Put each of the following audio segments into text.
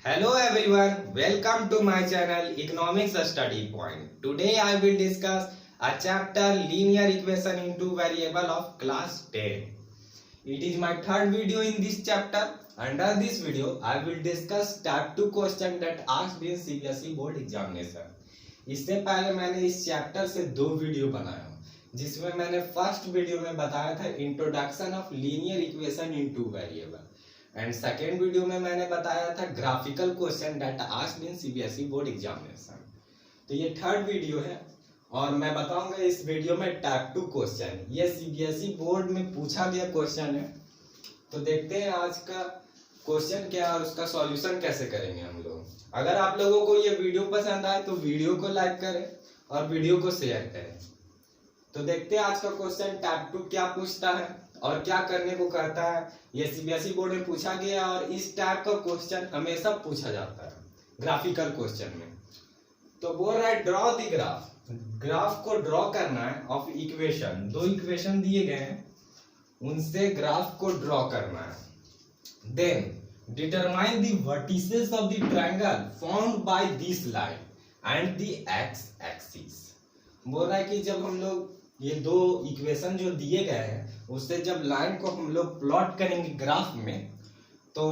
Hello everyone, welcome to my channel Economics Study Point. Today I will discuss a chapter Linear Equation in Two Variable of class 10. It is my third video in this chapter. Under this video I will discuss type 2 question that asked in CBSE board examination. इससे पहले मैंने इस chapter से दो video बनाया जिसमें मैंने first video में बताया था introduction of linear equation in two variable and second video में मैंने बताया था graphical question that asked in CBSE board examination. तो ये थर्ड वीडियो है और मैं बताऊंगा इस वीडियो में टाइप 2 क्वेश्चन, ये सीबीएसई बोर्ड में पूछा गया क्वेश्चन है। तो देखते हैं आज का क्वेश्चन क्या है और उसका सॉल्यूशन कैसे करेंगे हम लोग। अगर आप लोगों को ये वीडियो पसंद आए तो वीडियो को लाइक करें और वीडियो को शेयर करें। तो देखते हैं आज का क्वेश्चन टाइप 2 क्या पूछता है और क्या करने को कहता है। ये सीबीएसई बोर्ड में पूछा गया और इस टाइप का क्वेश्चन हमेशा पूछा जाता है ग्राफिकल क्वेश्चन में। तो बोल रहा है ड्रॉ द ग्राफ को ड्रॉ करना है ऑफ इक्वेशन, दो इक्वेशन दिए गए हैं उनसे ग्राफ को ड्रॉ करना है। Then determine the vertices of the triangle formed by this line and the x axis. बोल रहा है कि जब हम लोग ये दो इक्वेशन जो दिए गए हैं उससे जब लाइन को हम लोग प्लॉट करेंगे ग्राफ में तो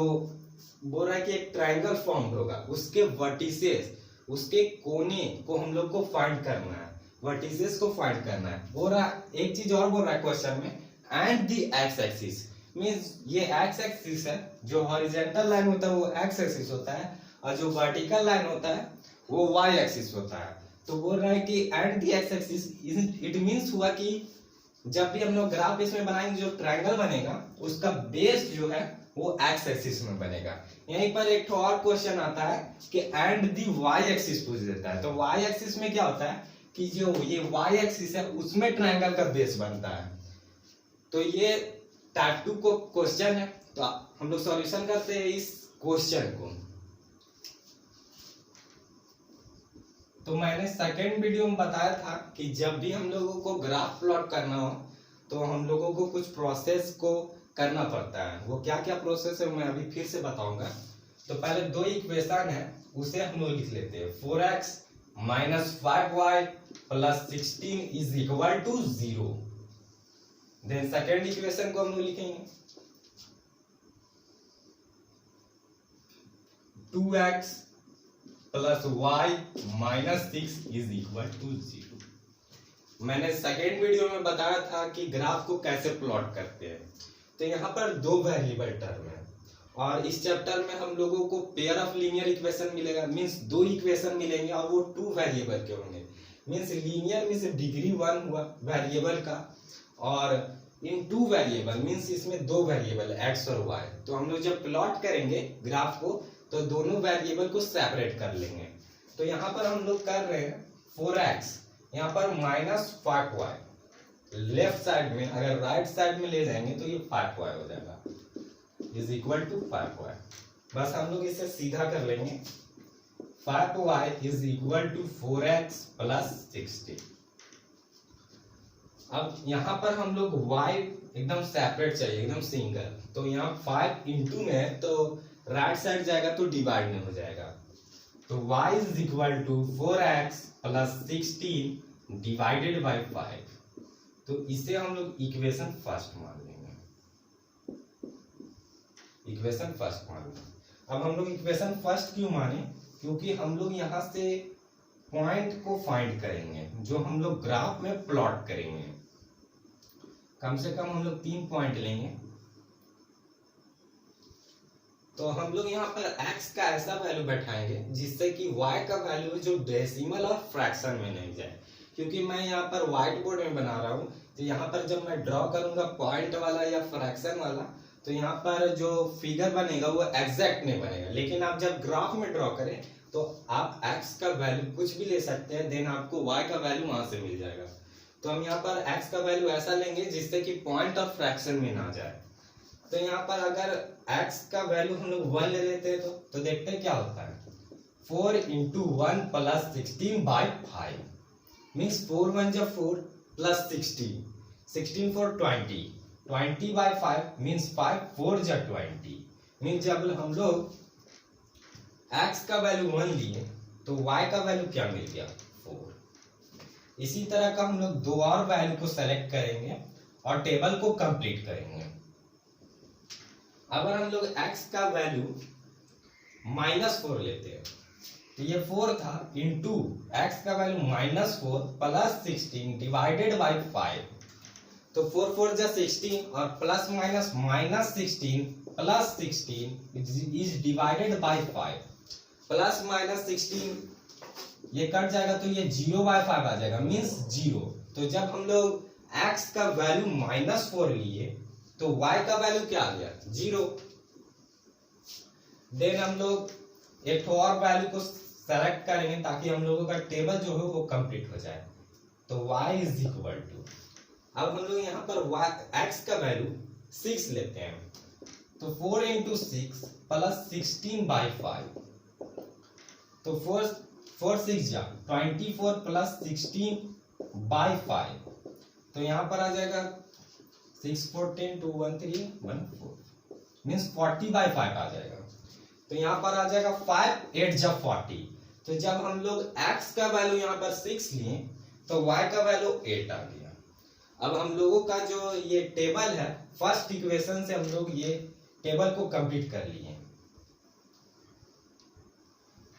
बोल रहा है कि एक ट्रायंगल फॉर्म होगा, उसके वर्टिसेस, उसके कोने को हम लोग को फाइंड करना है, वर्टिसेस को फाइंड करना है। बोल रहा है एक चीज और बोल रहा है क्वेश्चन में, and the x axis means ये एक्स एक्सिस है, जो हॉरिजॉन्टल लाइन होता है वो एक्स एक्सिस होता है और जो वर्टिकल लाइन होता है वो वाई एक्सिस होता है। तो बोल रहा है कि and the x axis it means हुआ कि जब भी हम लोग ग्राफ इसमें बनाएंगे जो ट्रायंगल बनेगा उसका बेस जो है वो एक्स एक्सिस में बनेगा। यहीं पर एक और क्वेश्चन आता है कि एंड द वाई एक्सिस पूछ देता है। तो वाई एक्सिस में क्या होता है कि जो ये वाई एक्सिस है उसमें ट्रायंगल का बेस बनता है। तो ये टाइप 2 को क्वेश्चन है। तो हम लोग सॉल्यूशन करते हैं इस क्वेश्चन को। तो मैंने सेकेंड वीडियो में बताया था कि जब भी हम लोगों को ग्राफ प्लॉट करना हो तो हम लोगों को कुछ प्रोसेस को करना पड़ता है। वो क्या क्या प्रोसेस है मैं अभी फिर से बताऊंगा। तो पहले दो इक्वेशन है उसे हम लोग लिख लेते हैं। 4x minus 5y plus 16 is equal to 0। Then second equation को हम लोग लिखेंगे 2x plus y minus 6 is equal to 0। मैंने सेकेंड वीडियो में बताया था कि ग्राफ को कैसे प्लॉट करते हैं। तो यहाँ पर दो वेरिएबल टर्म है और इस चैप्टर में हम लोगों को पेयर ऑफ लीनियर इक्वेशन मिलेगा, मींस दो इक्वेशन मिलेंगे और वो टू वेरिएबल के होंगे। मींस लीनियर मींस डिग्री 1 हुआ वेरिएबल का और इन टू वेरिएबल मींस इसमें दो वेरिएबल x और y। तो हम लोग जब प्लॉट करेंगे ग्राफ को तो दोनों वेरिएबल को सेपरेट कर लेंगे। तो यहाँ पर हम लोग कर रहे हैं 4x, यहाँ पर माइनस 5y, लेफ्ट साइड में अगर राइट साइड में ले जाएंगे तो ये 5y हो जाएगा इज इक्वल टू 5y। बस हम लोग इसे सीधा कर लेंगे 5y is equal to 4x plus 60। अब यहाँ पर हम लोग y एकदम सेपरेट चाहिए, एकदम सिंगल। तो यहाँ 5 इंटू में है तो राइट साइड जाएगा तो डिवाइड में हो जाएगा। तो y is equal to 4x plus 16 divided by 5। तो इसे हम लोग इक्वेशन फर्स्ट मान लेंगे, इक्वेशन फर्स्ट मान लेंगे। अब हम लोग इक्वेशन फर्स्ट क्यों माने, क्योंकि हम लोग यहाँ से पॉइंट को फाइंड करेंगे जो हम लोग ग्राफ में प्लॉट करेंगे। कम से कम हम लोग 3 पॉइंट लेंगे। तो हम लोग यहाँ पर x का ऐसा वैल्यू बैठाएंगे जिससे कि y का वैल्यू जो डेसिमल और फ्रैक्शन में नहीं जाए। क्योंकि मैं यहाँ पर व्हाइट बोर्ड में बना रहा हूँ तो यहाँ पर जब मैं ड्रॉ करूंगा पॉइंट वाला या फ्रैक्शन वाला तो यहाँ पर जो फिगर बनेगा वो एग्जैक्ट नहीं बनेगा। लेकिन आप जब ग्राफ में ड्रॉ करें तो आप x का वैल्यू कुछ भी ले सकते हैं, देन आपको y का वैल्यू वहां से मिल जाएगा। तो हम यहाँ पर x का वैल्यू ऐसा लेंगे जिससे कि पॉइंट और फ्रैक्शन में ना जाए। तो यहाँ पर अगर x का वैल्यू हम लोग 1 ले लेते हैं तो देखते हैं क्या होता है। 4 इंटू 1 प्लस 16 बाई 5 मीन्स 4 1 जब 4 प्लस 16 4 20 बाई 5 मीन्स 5 4 जब 20 मीन्स जब हम लोग x का वैल्यू 1 लिए तो y का वैल्यू क्या मिल गया 4। इसी तरह का हम लोग दो और वैल्यू को सेलेक्ट करेंगे और टेबल को कंप्लीट करेंगे। अगर हम लोग x का वैल्यू -4 लेते हैं तो ये 4 था इंटू x का वैल्यू -4 प्लस 16 डिवाइडेड बाई 5। तो 4 4 जा 16 और plus minus -16 plus 16 is divided by 5। Plus minus 16 ये कट जाएगा तो ये 0/5 आ जाएगा, मींस 0। तो जब हम लोग x का वैल्यू -4 लिए तो y का वैल्यू क्या आ गया 0। देन हम लोग एक और वैल्यू को सेलेक्ट करेंगे ताकि हम लोगों का टेबल जो है वो कंप्लीट हो जाए। तो y इज इक्वल टू, अब हम लोग यहाँ पर x का वैल्यू 6 लेते हैं तो 4 इंटू 6 प्लस 16/5। तो 4 6 जा 24 प्लस 16/5। तो यहाँ पर आ जाएगा 6 4 10 2 1 3 1 4 मीन्स 40/5 आ जाएगा। तो यहाँ पर आ जाएगा 5 8 जब 40। तो जब हम लोग x का वैल्यू यहाँ पर 6 लिए तो y का वैल्यू 8 आ गया। अब हम लोगों का जो ये टेबल है फर्स्ट इक्वेशन से हम लोग ये टेबल को कंप्लीट कर लिए।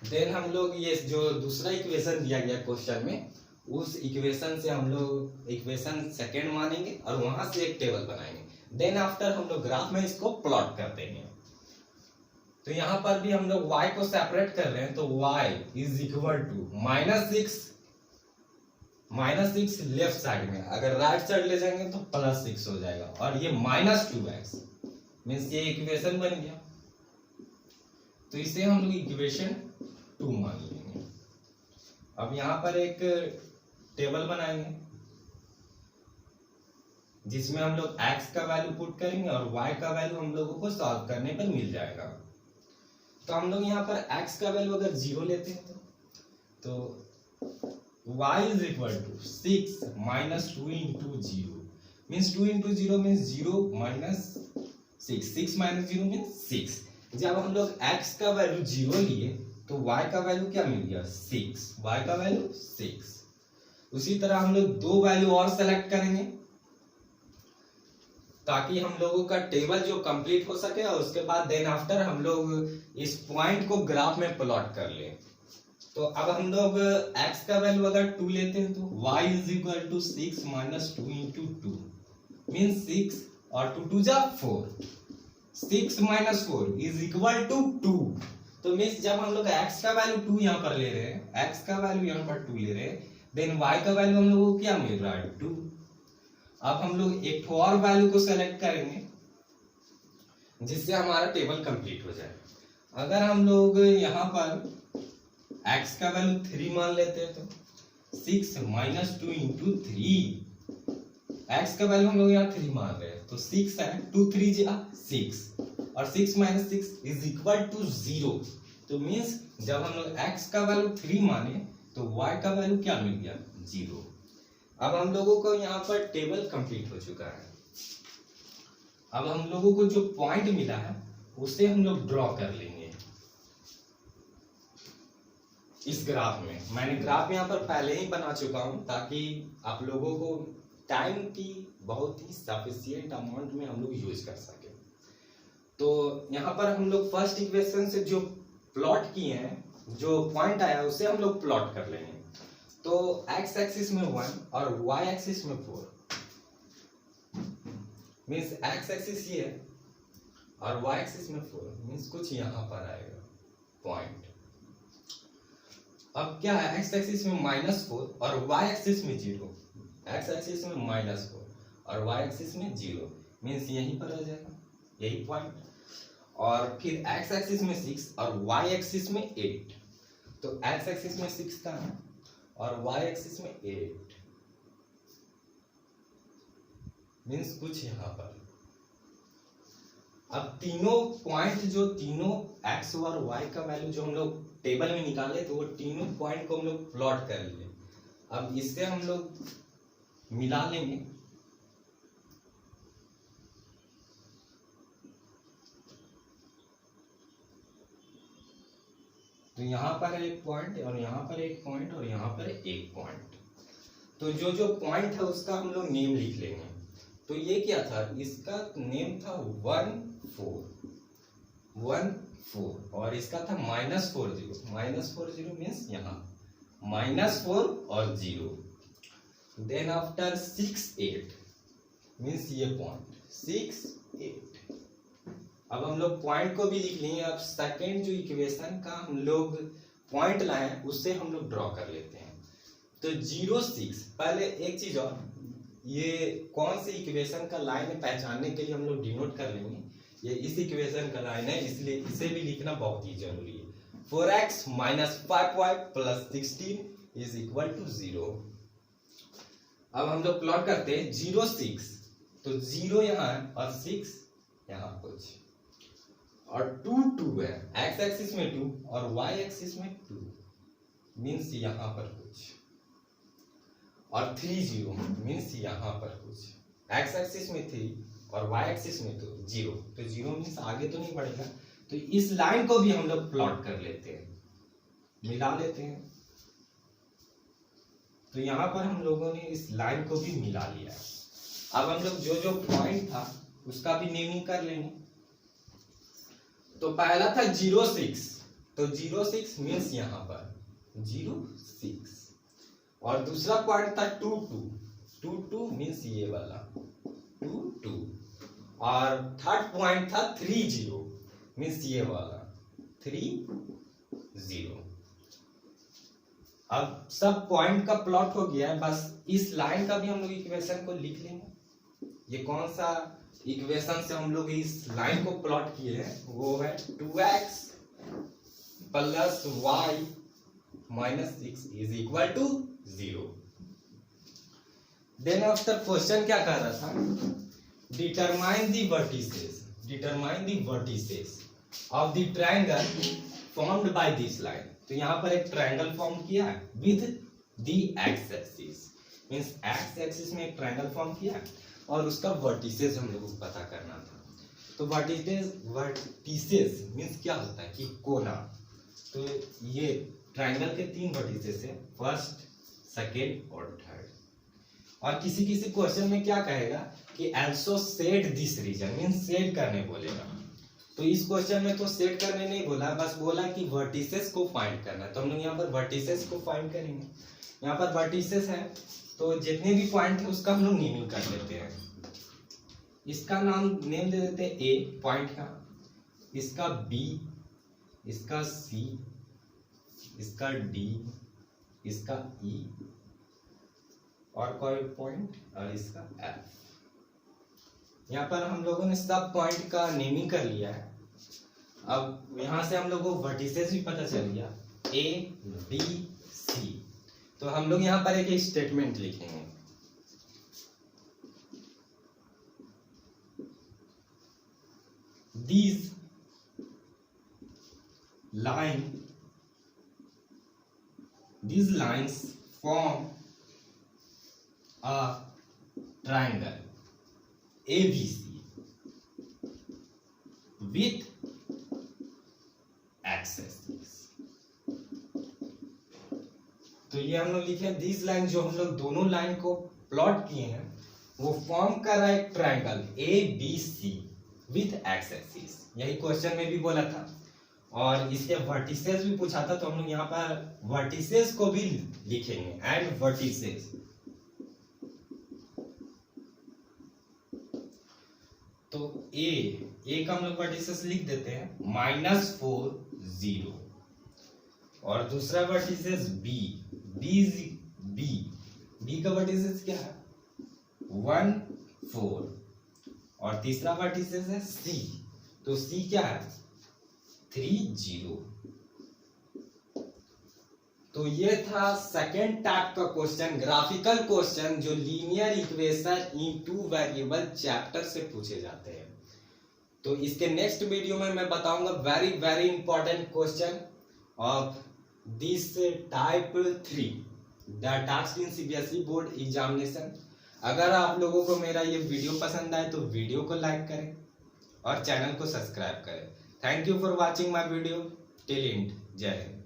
देन हम लोग ये जो दूसरा इक्वेशन दिया गया क्वेश्चन में उस इक्वेशन से हम लोग इक्वेशन सेकेंड मानेंगे और वहां से एक टेबल बनाएंगे। देन आफ्टर हम लोग ग्राफ में इसको प्लॉट कर देंगे। तो यहाँ पर भी हम लोग y को सेपरेट कर रहे हैं तो y is equal to -6 left side में, अगर राइट साइड ले जाएंगे तो +6 हो जाएगा और ये -2x मीन्स ये इक्वेशन बन गया। तो इसे हम लोग इक्वेशन 2 मान लेंगे। अब यहाँ पर एक टेबल बनाएंगे जिसमें हम लोग x का वैल्यू पुट करेंगे और y का वैल्यू हम लोगों को सॉल्व करने पर मिल जाएगा। तो हम लोग यहाँ पर x का वैल्यू अगर 0 लेते हैं तो y is equal to 6 - 2 into 0 means 2 into 0 means 0 - 6 6 - 0 means 6। जब हम लोग x का वैल्यू 0 लिए तो y का वैल्यू क्या मिल गया 6, y का वैल्यू 6। उसी तरह हम लोग दो वैल्यू और सेलेक्ट करेंगे ताकि हम लोगों का टेबल जो कंप्लीट हो सके और उसके बाद देन आफ्टर हम लोग इस पॉइंट को ग्राफ में प्लॉट कर ले। तो अब हम लोग x का वैल्यू अगर 2 लेते हैं तो y is equal to 6 - 2 into 2 means 6 और 2 2 जा 4। 6 - 4 इज इक्वल टू 2। तो मीन्स जब हम लोग x का वैल्यू 2 यहाँ पर ले रहे हैं, x का वैल्यू यहाँ पर 2 ले रहे हैं, देन y का वैल्यू हम लोगों को क्या मिल रहा है 2। अब हम लोग एक और वैल्यू को सेलेक्ट करेंगे जिससे हमारा टेबल कंप्लीट हो जाए। अगर हम लोग यहाँ पर x का वैल्यू 3 मान लेते हैं तो 6 - 2 इंटू 3, x का वैल्यू हम लोग यहाँ 3 मान रहे हैं तो 6 है 2 3 जा 6 और 6 - 6 इज इक्वल टू 0। तो मीन्स जब हम लोग x का वैल्यू 3 माने तो y का वैल्यू क्या मिल गया 0। अब हम लोगों को यहाँ पर टेबल कंप्लीट हो चुका है। अब हम लोगों को जो पॉइंट मिला है उसे हम लोग ड्रॉ कर लेंगे इस ग्राफ में। मैंने ग्राफ यहाँ पर पहले ही बना चुका हूँ ताकि आप लोगों को टाइम की बहुत ही सफिशिएंट अमाउंट में हम लोग यूज कर सके। तो यहाँ पर हम लोग फर्स्ट इक्वेशन से जो प्लॉट किए हैं, जो पॉइंट आया उसे हम लोग प्लॉट कर लेंगे। तो x एक्सिस में 1 और y एक्सिस में 4 मीन्स x एक्सिस ये है और y एक्सिस में 4 मीन्स कुछ यहाँ पर आएगा पॉइंट। अब क्या है x एक्सिस में -4 और y एक्सिस में 0, x एक्सिस में -4 और y एक्सिस में 0 मीन्स यहीं पर आ जाएगा यही पॉइंट। और फिर x एक्सिस में 6 और y एक्सिस में 8। तो x एक्सिस में 6 का है और y एक्सिस में 8 मीन्स कुछ यहाँ पर। अब तीनों पॉइंट जो तीनों x और y का वैल्यू जो हम लोग टेबल में निकाले तो वो तीनों पॉइंट को हम लोग प्लॉट कर लिए। अब इससे हम लोग मिला लेंगे। तो यहाँ पर एक पॉइंट और यहाँ पर एक पॉइंट और यहाँ पर एक पॉइंट। तो जो जो पॉइंट है उसका हम लोग नेम लिख लेंगे। तो ये क्या था, इसका नेम था 1 4 और इसका था -40 मीन्स यहाँ -4 और 0। देन आफ्टर 6 8 मीन्स ये पॉइंट 6 8। अब हम लोग पॉइंट को भी लिख लेंगे। अब सेकेंड जो इक्वेशन का हम लोग पॉइंट लाए उससे हम लोग ड्रॉ कर लेते हैं। तो 0 6, पहले एक चीज और, ये कौन सी इक्वेशन का लाइन है पहचानने के लिए हम लोग डिनोट कर लेंगे। ये इस इक्वेशन का लाइन है, इसलिए इसे भी लिखना बहुत ही जरूरी है। 4x - 5y + 16 = 0। अब हम लोग प्लॉट करते हैं 0 6, तो 0 यहाँ है और 6 यहाँ कुछ, और 2 2 है, x एक्सिस में 2 और y एक्सिस में 2 मीन्स यहाँ पर कुछ, और 3 0 मीन्स यहाँ पर कुछ, x एक्सिस में 3 और y एक्सिस में तो 0। तो 0 मीन्स आगे तो नहीं बढ़ेगा। तो इस लाइन को भी हम लोग प्लॉट कर लेते हैं, मिला लेते हैं। तो यहाँ पर हम लोगों ने इस लाइन को भी मिला लिया। अब हम लोग जो जो पॉइंट था उसका भी नेमिंग कर लेंगे। तो पहला था 0 6, तो 0 6 मीन्स यहाँ पर 0 6, और दूसरा पॉइंट था 2 2 मीन्स ये वाला 2 2, और थर्ड पॉइंट था 3 0 मीन्स ये वाला 3 0। अब सब पॉइंट का प्लॉट हो गया है, बस इस लाइन का भी हम लोग इक्वेशन को लिख लेंगे। ये कौन सा इक्वेशन से हम लोग इस लाइन को प्लॉट किए हैं, वो है 2x + y - 6 = 0। Then after question क्या कह रहा था, determine the vertices of the triangle formed by this line. तो यहाँ पर एक ट्रायंगल फॉर्म किया है with the x axis, means x axis में एक ट्रायंगल फॉर्म किया है और उसका वर्टिसेस हम लोगों को पता करना था। तो वर्टिसेस मींस क्या होता है कि कोना। तो ये ट्रायंगल के 3 वर्टिसेस है, फर्स्ट सेकेंड और थर्ड। और किसी किसी क्वेश्चन में क्या कहेगा कि also set this region, means set करने बोलेगा। तो इस क्वेश्चन में तो सेट करने नहीं बोला, बस बोला कि वर्टिसेस को फाइंड करना है। तो हम लोग यहाँ पर वर्टिसेस को फाइंड करेंगे। यहाँ पर वर्टिसेस है, तो जितने भी पॉइंट है उसका हम लोग नेमिंग कर लेते हैं। इसका नेम दे देते हैं A पॉइंट का, इसका B, इसका C, इसका D, इसका E और कोई पॉइंट, और इसका F। यहाँ पर हम लोगों ने सब पॉइंट का नेमिंग कर लिया है। अब यहाँ से हम लोगों को वर्टिसेस भी पता चल गया A B C। तो हम लोग यहाँ पर एक स्टेटमेंट लिखेंगे, these lines form a triangle ABC with axes। तो ये हम लोग लिखे दिस लाइन, जो हम लोग दोनों लाइन को प्लॉट किए हैं वो फॉर्म कर रहा है एक triangle ABC with x axis. यही क्वेश्चन में भी बोला था, और इसके वर्टिसेस भी पूछा था। तो हम लोग यहाँ पर वर्टिसेस को भी लिखेंगे, एंड वर्टिसेस। तो ए का हम लोग वर्टिसेस लिख देते हैं -4 0, और दूसरा वर्टिसेस बी का वर्टिसेस क्या है 1 4, और तीसरा वर्टिसेस है सी। तो सी क्या है 3 0। तो ये था सेकेंड टाइप का क्वेश्चन, ग्राफिकल क्वेश्चन, जो linear equation in 2 variable chapter से पूछे जाते हैं। तो इसके नेक्स्ट वीडियो में मैं बताऊंगा very very important question of this type 3 the task in CBSE board examination. अगर आप लोगों को मेरा ये वीडियो पसंद आए तो वीडियो को लाइक करें और चैनल को सब्सक्राइब करें। Thank you for watching my video till and. जय हिंद।